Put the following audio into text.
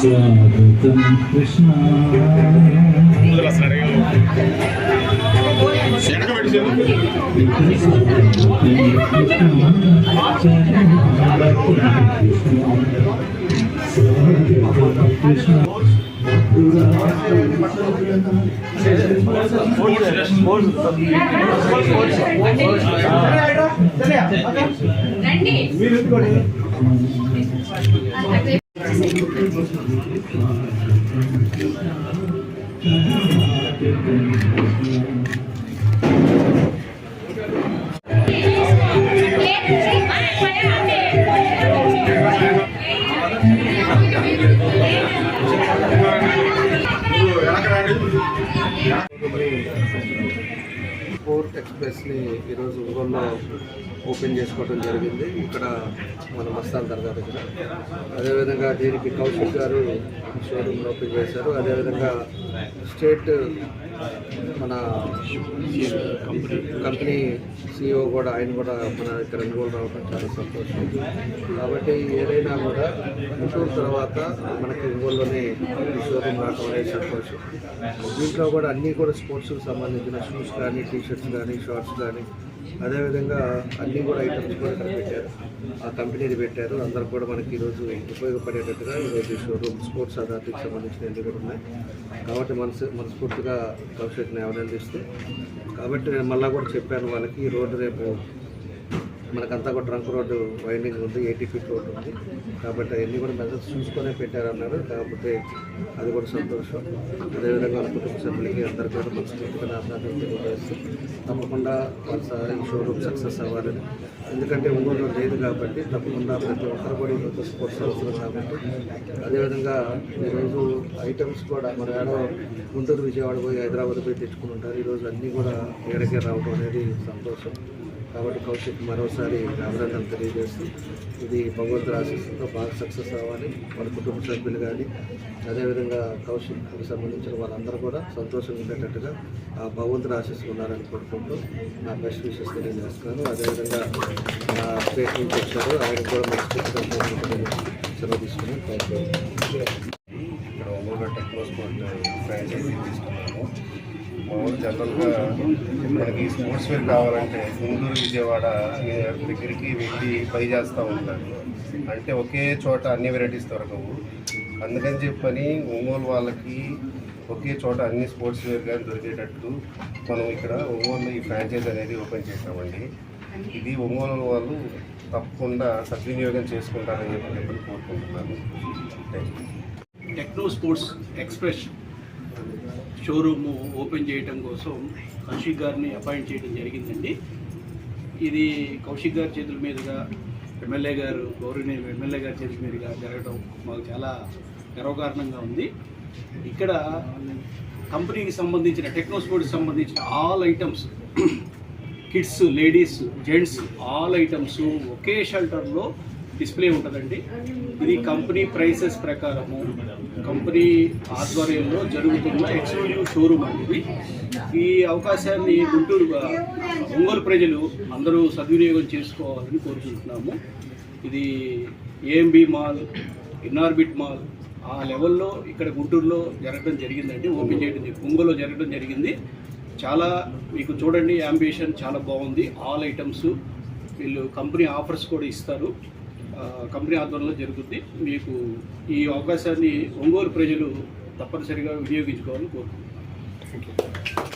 స్వాగతం కృష్ణ పోర్ట్ ఎక్స్ప్రెస్ని ఈరోజు ఒంగోలులో ఓపెన్ చేసుకోవడం జరిగింది. ఇక్కడ మన మస్తాన్ దర్గా దగ్గర. అదేవిధంగా దీనికి కౌశిక్ గారు షోరూమ్ ఓపెన్ చేశారు. అదేవిధంగా స్టేట్ మన కంపెనీ CEO కూడా ఆయన కూడా మన ఇక్కడ ఒంగోలు రావడం చాలా సంతోషం. కాబట్టి ఏదైనా కూడా గుంటూరు తర్వాత మనకి ఒంగోలులోనే షోరూమ్ రావడం అనేది సంతోషం. దీంట్లో కూడా అన్నీ కూడా స్పోర్ట్స్కి సంబంధించిన షూస్ కానీ, టీషర్ట్స్ కానీ, షార్ట్స్ కానీ, అదేవిధంగా అన్నీ కూడా ఐటమ్స్ కూడా ఇక్కడ పెట్టారు. ఆ కంపెనీని పెట్టారు. అందరూ కూడా మనకి ఈరోజు ఉపయోగపడేటట్టుగా ఈరోజు షోరూమ్ స్పోర్ట్స్ అథారిటీకి సంబంధించిన అన్నీ కూడా ఉన్నాయి. కాబట్టి మనస్ఫూర్తిగా కౌశిక్ని అభినందిస్తూ, కాబట్టి నేను మళ్ళీ కూడా చెప్పాను వాళ్ళకి, ఈ రోడ్డు రేపు మనకంతా కూడా ట్రంక్ రోడ్డు వైండింగ్ ఉంది, 80 ఫీట్ రోడ్డు ఉంది. కాబట్టి అవన్నీ కూడా మెజర్స్ చూసుకొనే పెట్టారన్నారు. కాకపోతే అది కూడా సంతోషం. అదేవిధంగా వాళ్ళ కుటుంబ సభ్యులకి అందరికీ కూడా మనస్ఫూర్తిగా అభినందనలు తెలియజేస్తూ, తప్పకుండా ఈ షోరూమ్ సక్సెస్ అవ్వాలని, ఎందుకంటే ఒంగోలులో లేదు కాబట్టి తప్పకుండా ప్రతి ఒక్కరు కూడా ఈరోజు స్పోర్ట్స్ అవసరం కాబట్టి. అదేవిధంగా ఈరోజు ఐటమ్స్ కూడా మన ఏడో గుంటూరు, విజయవాడ పోయి హైదరాబాద్ పోయి తెచ్చుకుని ఉంటారు. ఈరోజు అన్నీ కూడా ఏడకే రావడం అనేది సంతోషం. కాబట్టి కౌశిక్ మరోసారి అభినందనలు తెలియజేస్తూ, ఇది భగవంతుడి ఆశీస్సులతో బాగా సక్సెస్ అవ్వాలి. వాళ్ళ కుటుంబ సభ్యులు కానీ, అదేవిధంగా కౌశిక్కి సంబంధించిన వాళ్ళందరూ కూడా సంతోషంగా ఉండేటట్టుగా ఆ భగవంతుడి ఆశీస్సులు ఉన్నారని కోరుకుంటూ నా బెస్ట్ విషెస్ తెలియజేస్తున్నాను. అదేవిధంగా స్టేట్ నుంచి వచ్చారు, ఆయన కూడా మనస్ఫూర్తిగా సెలవు తీసుకున్నాను. Thank you. ఇక్కడ ఒంగోలు టెక్నోస్పోర్ట్ ఫ్రాంచైజీ తీసుకున్నాము. మామూలు జనరల్గా మనకి స్పోర్ట్స్ వేర్ కావాలంటే గుంటూరు, విజయవాడ దగ్గరికి వెళ్ళి బై చేస్తూ ఉంటారు. అంటే ఒకే చోట అన్ని వెరైటీస్ దొరకవు. అందుకని చెప్పని ఒంగోలు వాళ్ళకి ఒకే చోట అన్ని స్పోర్ట్స్ వేర్ కానీ దొరికేటట్టు మనం ఇక్కడ ఒంగోలు ఈ ఫ్రాంచైజ్ అనేది ఓపెన్ చేసామండి. ఇది ఒంగోలు వాళ్ళు తప్పకుండా సద్వినియోగం చేసుకుంటారని చెప్పి కోరుకుంటున్నాను. Techno sports express showroom open చేయడం కోసం కౌశిక్ గారిని అపాయింట్ చేయడం జరిగిందండి. ఇది కౌశిక్ గారి చేతుల మీదుగా గౌరవనీయ ఎమ్మెల్యే గారి చేతుల మీదుగా జరగడం మాకు చాలా గర్వకారణంగా ఉంది. ఇక్కడ కంపెనీకి సంబంధించిన టెక్నో స్పోర్ట్స్కి సంబంధించిన all items, kids, ladies, gents all items ఒకే షెల్టర్లో డిస్ప్లే ఉంటుందండి. ఇది కంపెనీ ప్రైసెస్ ప్రకారము కంపెనీ ఆధ్వర్యంలో జరుగుతున్న ఎక్స్క్లూజివ్ షోరూమ్ అండి. ఈ అవకాశాన్ని ఒంగోలు ప్రజలు అందరూ సద్వినియోగం చేసుకోవాలని కోరుకుంటున్నాము. ఇది AMB మాల్, ఇన్ఆర్బిట్ మాల్ ఆ లెవెల్లో ఇక్కడ గుంటూరులో జరగడం జరిగిందండి. ఓపెన్ చేయడం ఒంగోలులో జరగడం జరిగింది. చాలా మీకు చూడండి, యాంబిషన్ చాలా బాగుంది. ఆల్ ఐటమ్స్ వీళ్ళు కంపెనీ ఆఫర్స్ కూడా ఇస్తారు. కంపెనీ ఆధ్వర్యంలో జరుగుతుంది. మీకు ఈ అవకాశాన్ని ఒంగోలు ప్రజలు తప్పనిసరిగా వినియోగించుకోవాలని కోరుకుంటున్నాను.